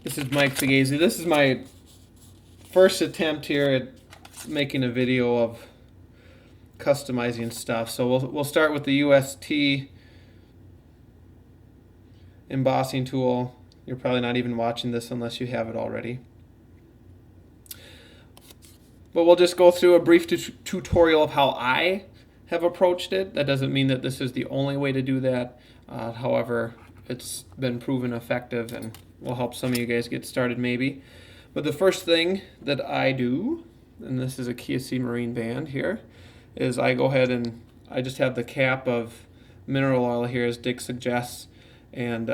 This is Mike Fugazi. This is my first attempt here at making a video of customizing stuff. So we'll start with the UST embossing tool. You're probably not even watching this unless you have it already. But we'll just go through a brief tutorial of how I have approached it. That doesn't mean that this is the only way to do that. However, it's been proven effective and will help some of you guys get started maybe. But the first thing that I do, and this is a KSC Marine band here, is I go ahead and I just have the cap of mineral oil here as Dick suggests, and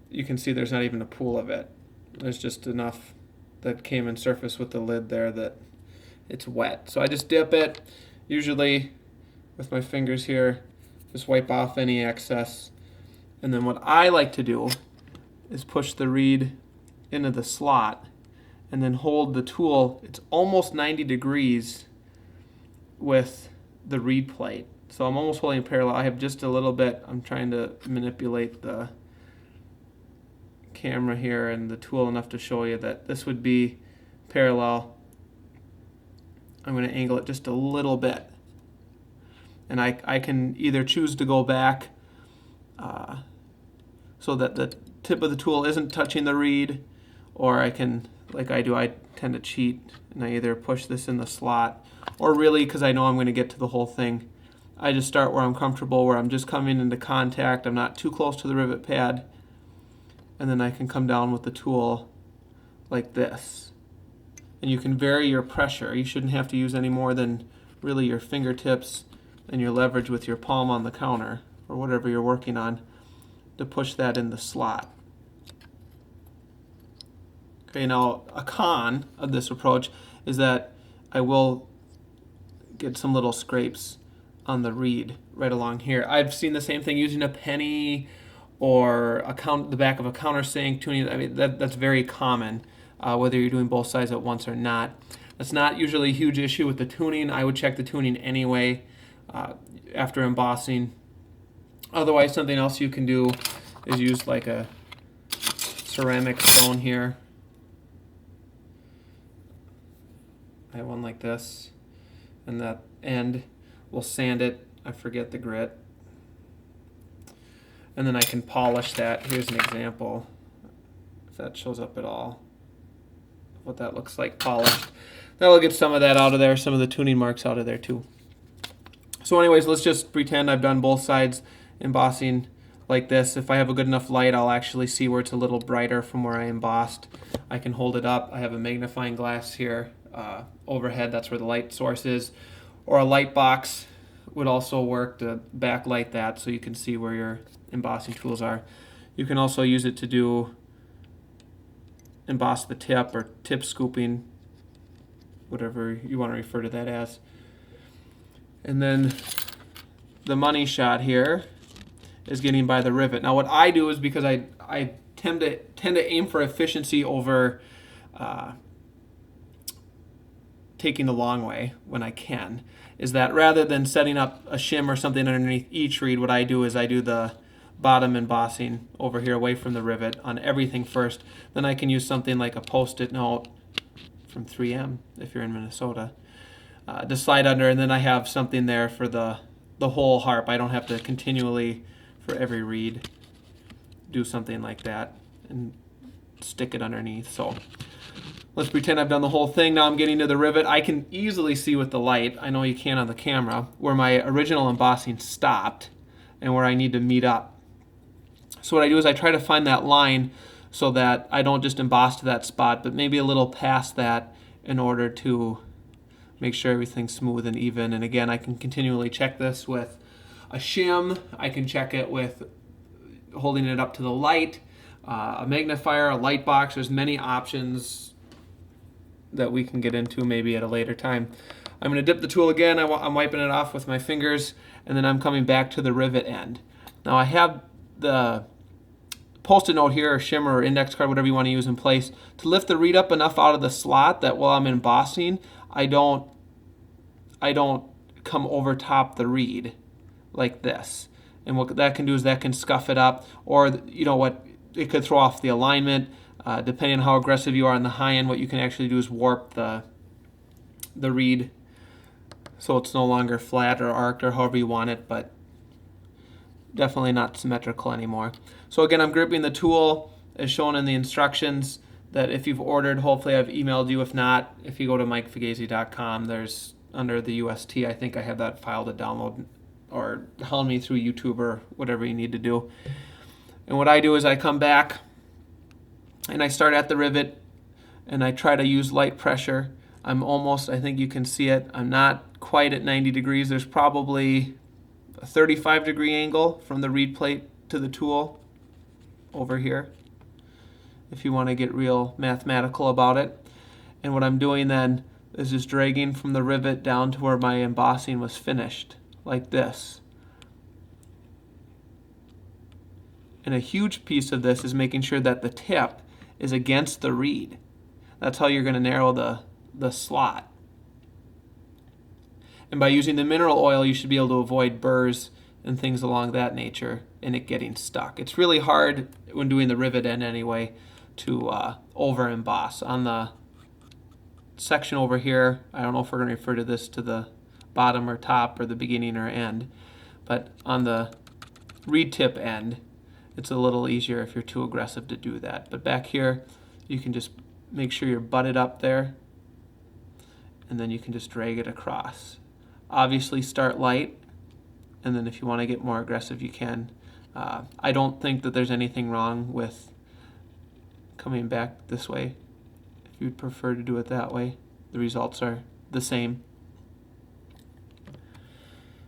you can see there's not even a pool of it. There's just enough that came in surface with the lid there that it's wet. So I just dip it, usually with my fingers here, just wipe off any excess. And then what I like to do is push the reed into the slot and then hold the tool. It's almost 90 degrees with the reed plate. So I'm almost holding parallel. I have just a little bit. I'm trying to manipulate the camera here and the tool enough to show you that this would be parallel. I'm going to angle it just a little bit. And I can either choose to go back so that the tip of the tool isn't touching the reed, or I can, like I do, I tend to cheat and I either push this in the slot, or really, because I know I'm going to get to the whole thing, I just start where I'm comfortable, where I'm just coming into contact, I'm not too close to the rivet pad, and then I can come down with the tool like this. And you can vary your pressure. You shouldn't have to use any more than really your fingertips and your leverage with your palm on the counter or whatever you're working on to push that in the slot. Okay, now a con of this approach is that I will get some little scrapes on the reed right along here. I've seen the same thing using a penny or the back of a countersink tuning. I mean, that's very common, whether you're doing both sides at once or not. That's not usually a huge issue with the tuning. I would check the tuning anyway after embossing. Otherwise, something else you can do is use like a ceramic stone here. I have one like this, and that end will sand it. I forget the grit. And then I can polish that. Here's an example, if that shows up at all, what that looks like polished. That'll get some of that out of there, some of the tuning marks out of there too. So anyways, let's just pretend I've done both sides embossing like this. If I have a good enough light, I'll actually see where it's a little brighter from where I embossed. I can hold it up. I have a magnifying glass here overhead. That's where the light source is. Or a light box would also work to backlight that so you can see where your embossing tools are. You can also use it to emboss the tip or tip scooping, whatever you want to refer to that as. And then the money shot here is getting by the rivet. Now what I do is, because I tend to aim for efficiency over taking the long way when I can, is that rather than setting up a shim or something underneath each reed, what I do is I do the bottom embossing over here away from the rivet on everything first. Then I can use something like a post-it note from 3M if you're in Minnesota to slide under, and then I have something there for the whole harp. I don't have to continually, for every reed, do something like that and stick it underneath. So let's pretend I've done the whole thing. Now I'm getting to the rivet. I can easily see with the light, I know you can on the camera, where my original embossing stopped and where I need to meet up. So what I do is I try to find that line so that I don't just emboss to that spot, but maybe a little past that in order to make sure everything's smooth and even. And again, I can continually check this with a shim. I can check it with holding it up to the light, a magnifier, a light box. There's many options that we can get into maybe at a later time. I'm going to dip the tool again. I'm wiping it off with my fingers, and then I'm coming back to the rivet end. Now I have the post-it note here, or shimmer, or index card, whatever you want to use in place, to lift the reed up enough out of the slot that while I'm embossing, I don't come over top the reed like this. And what that can do is that can scuff it up, or you know what, it could throw off the alignment. Depending on how aggressive you are on the high end, what you can actually do is warp the reed so it's no longer flat or arced or however you want it, but definitely not symmetrical anymore. So again, I'm gripping the tool as shown in the instructions that if you've ordered, hopefully I've emailed you. If not, if you go to mikefagazi.com, there's under the UST, I think I have that file to download, or hound me through YouTube or whatever you need to do. And what I do is I come back and I start at the rivet and I try to use light pressure. I'm almost, I think you can see it, I'm not quite at 90 degrees. There's probably a 35-degree angle from the reed plate to the tool over here, if you want to get real mathematical about it. And what I'm doing then is just dragging from the rivet down to where my embossing was finished, like this. And a huge piece of this is making sure that the tip is against the reed. That's how you're going to narrow the slot. And by using the mineral oil, you should be able to avoid burrs and things along that nature and it getting stuck. It's really hard when doing the rivet end anyway to over emboss. On the section over here, I don't know if we're going to refer to this to the bottom or top or the beginning or end, but on the reed tip end, it's a little easier if you're too aggressive to do that. But back here, you can just make sure you're butted up there, and then you can just drag it across. Obviously start light, and then if you want to get more aggressive, you can. I don't think that there's anything wrong with coming back this way. If you'd prefer to do it that way, the results are the same.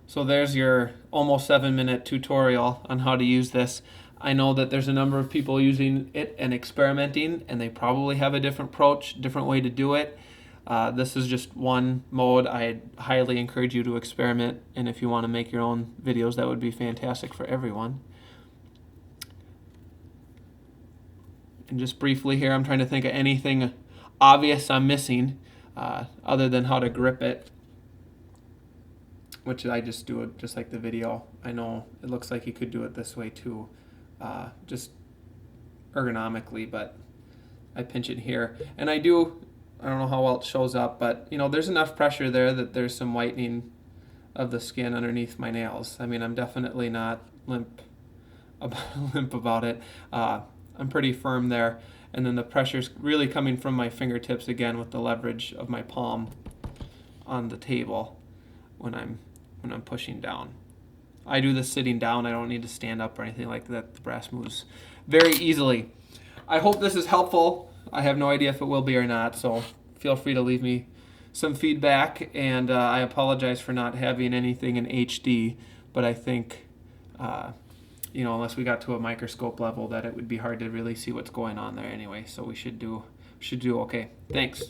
So there's your almost 7-minute tutorial on how to use this. I know that there's a number of people using it and experimenting, and they probably have a different approach, different way to do it. This is just one mode. I highly encourage you to experiment, and if you want to make your own videos, that would be fantastic for everyone. And just briefly here, I'm trying to think of anything obvious I'm missing other than how to grip it, which I just do it just like the video. I know it looks like you could do it this way too, just ergonomically, but I pinch it here. And I don't know how well it shows up, but you know, there's enough pressure there that there's some whitening of the skin underneath my nails. I mean, I'm definitely not limp about it. I'm pretty firm there, and then the pressure's really coming from my fingertips again with the leverage of my palm on the table when I'm pushing down. I do this sitting down. I don't need to stand up or anything like that. The brass moves very easily. I hope this is helpful. I have no idea if it will be or not, so feel free to leave me some feedback, and I apologize for not having anything in HD, but I think you know, unless we got to a microscope level, that it would be hard to really see what's going on there anyway. So we should do okay. Thanks.